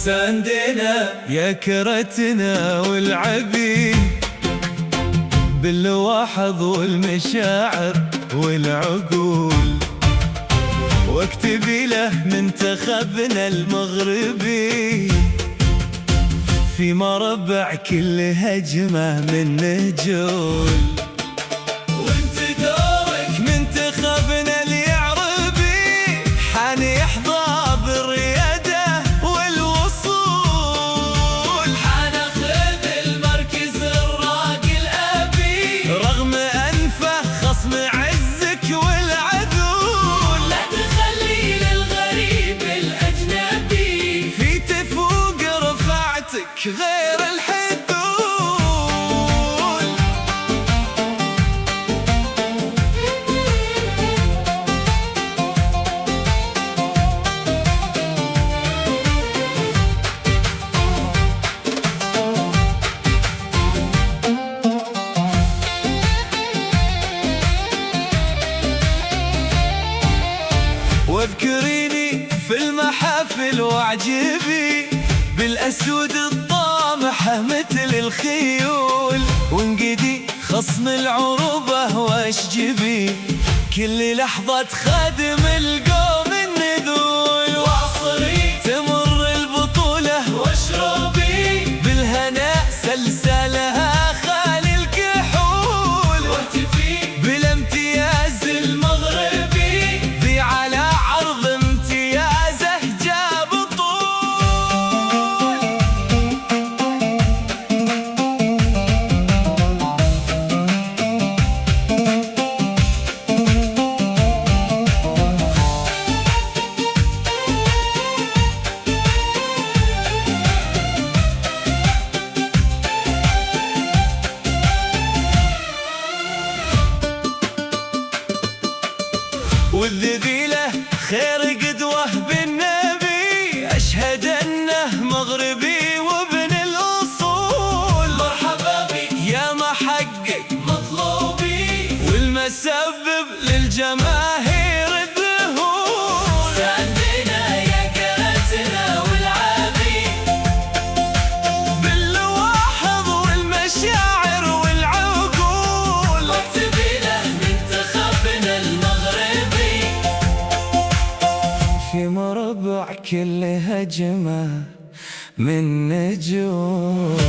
ساندنا يا كرتنا والعبي باللواحظ والمشاعر والعقول، واكتبي له منتخبنا المغربي في مربع كل هجمة من نجول. وانت دورك منتخبنا اليعربي حان يحظى بالريادة والوصول، حناخذ المركز الراقي الأبي رغم أنفه خصم عزك والعذول. لا تخلي للغريب الأجنبي في تفوق رفعتك غير الحدود. واذكريني في المحافل واعجبي بالأسود الطامحة مثل الخيول، وانقدي خصم العروبة واشجبي كل لحظة خادم القوم النذول. وعصري تمر البطولة واشربي بالهناء سلسلها خالي الكحول، واهتفي بالامتياز المغربي ذي على عرض امتيازه جاب طول. والذبيلة خير قدوة بالنبي أشهد أنه مغربي وابن الأصول. مرحبا بك يا محقق مطلوبي والمسبب للجماهير الذهول. ساندنا يا كرتنا والعبي باللواحظ والمشاعر والعقول، واكتبي له منتخبنا المغربي في مربع كل هجمة من نجوم.